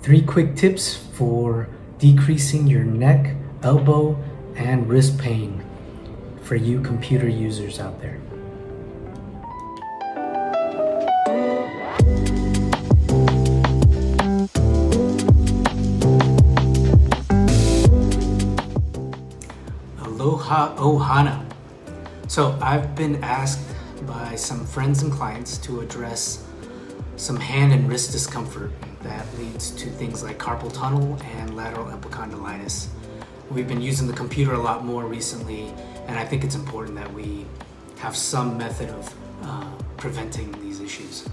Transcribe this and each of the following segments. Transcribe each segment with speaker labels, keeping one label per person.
Speaker 1: 3 quick tips for decreasing your neck, elbow, and wrist pain for you computer users out there. Aloha ohana. So I've been asked by some friends and clients to address some hand and wrist discomfort that leads to things like carpal tunnel and lateral epicondylitis. We've been using the computer a lot more recently, and I think it's important that we have some method of preventing these issues.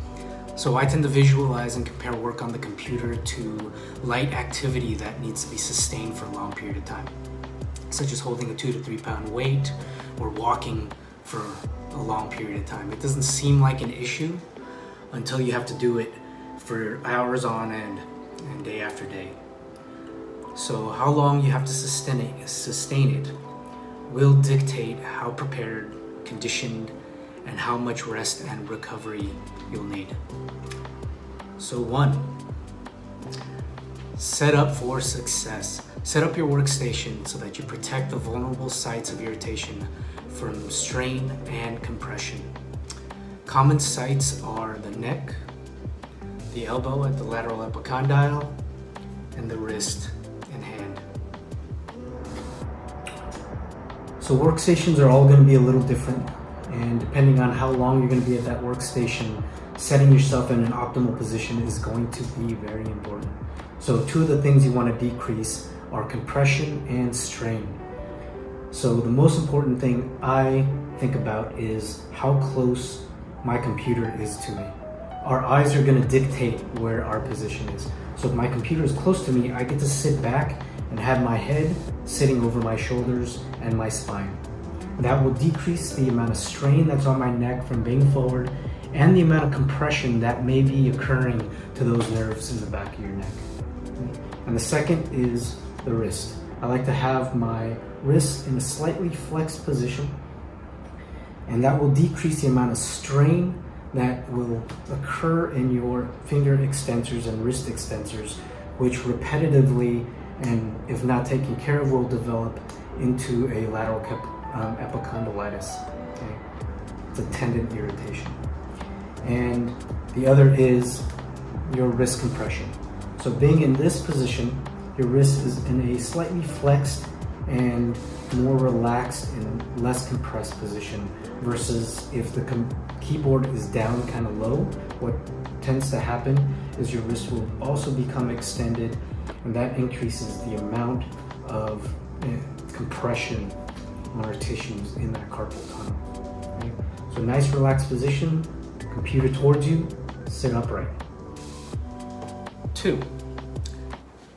Speaker 1: So I tend to visualize and compare work on the computer to light activity that needs to be sustained for a long period of time, such as holding a 2 to 3 pound weight or walking for a long period of time. It doesn't seem like an issue until you have to do it for hours on end and day after day. So how long you have to sustain it will dictate how prepared, conditioned, and how much rest and recovery you'll need. So 1, set up for success. Set up your workstation so that you protect the vulnerable sites of irritation from strain and compression. Common sites are the neck, the elbow at the lateral epicondyle, and the wrist and hand. So workstations are all going to be a little different, and depending on how long you're going to be at that workstation, setting yourself in an optimal position is going to be very important. So 2 of the things you want to decrease are compression and strain. So the most important thing I think about is how close my computer is to me. Our eyes are going to dictate where our position is. So if my computer is close to me, I get to sit back and have my head sitting over my shoulders and my spine. That will decrease the amount of strain that's on my neck from being forward and the amount of compression that may be occurring to those nerves in the back of your neck. And the second is the wrist. I like to have my wrist in a slightly flexed position, and that will decrease the amount of strain that will occur in your finger extensors and wrist extensors, which repetitively, and if not taken care of, will develop into a lateral epicondylitis. Okay? It's a tendon irritation. And the other is your wrist compression. So being in this position, your wrist is in a slightly flexed and more relaxed and less compressed position, versus if the keyboard is down kind of low, what tends to happen is your wrist will also become extended, and that increases the amount of compression on our tissues in that carpal tunnel. Okay? So nice relaxed position, computer towards you, sit upright. 2,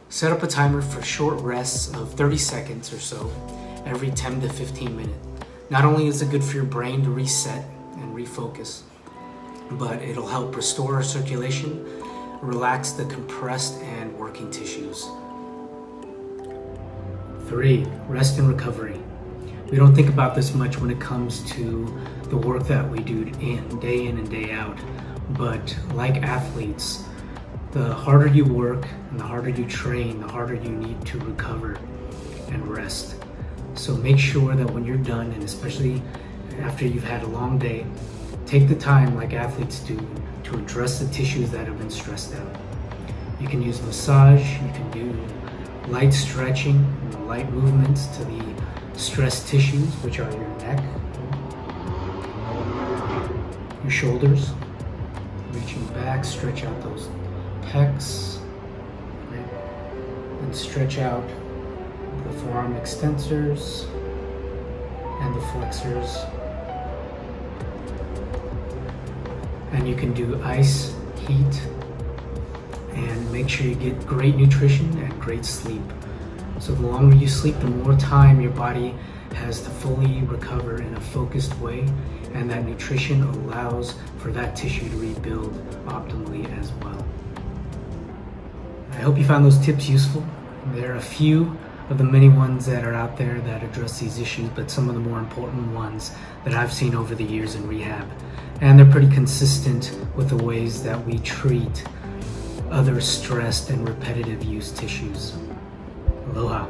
Speaker 1: set up a timer for short rests of 30 seconds or so every 10 to 15 minutes. Not only is it good for your brain to reset and refocus, but it'll help restore circulation, relax the compressed and working tissues. 3, rest and recovery. We don't think about this much when it comes to the work that we do day in and day out, but like athletes, the harder you work and the harder you train, the harder you need to recover and rest. So make sure that when you're done, and especially after you've had a long day, take the time, like athletes do, to address the tissues that have been stressed out. You can use massage, you can do light stretching and light movements to the stressed tissues, which are your neck, your shoulders, reaching back, stretch out those pecs, and stretch out the forearm extensors and the flexors. And you can do ice, heat, and make sure you get great nutrition and great sleep. So the longer you sleep, the more time your body has to fully recover in a focused way, and that nutrition allows for that tissue to rebuild optimally as well. I hope you found those tips useful. There are a few of the many ones that are out there that address these issues, but some of the more important ones that I've seen over the years in rehab. And they're pretty consistent with the ways that we treat other stressed and repetitive use tissues. Aloha.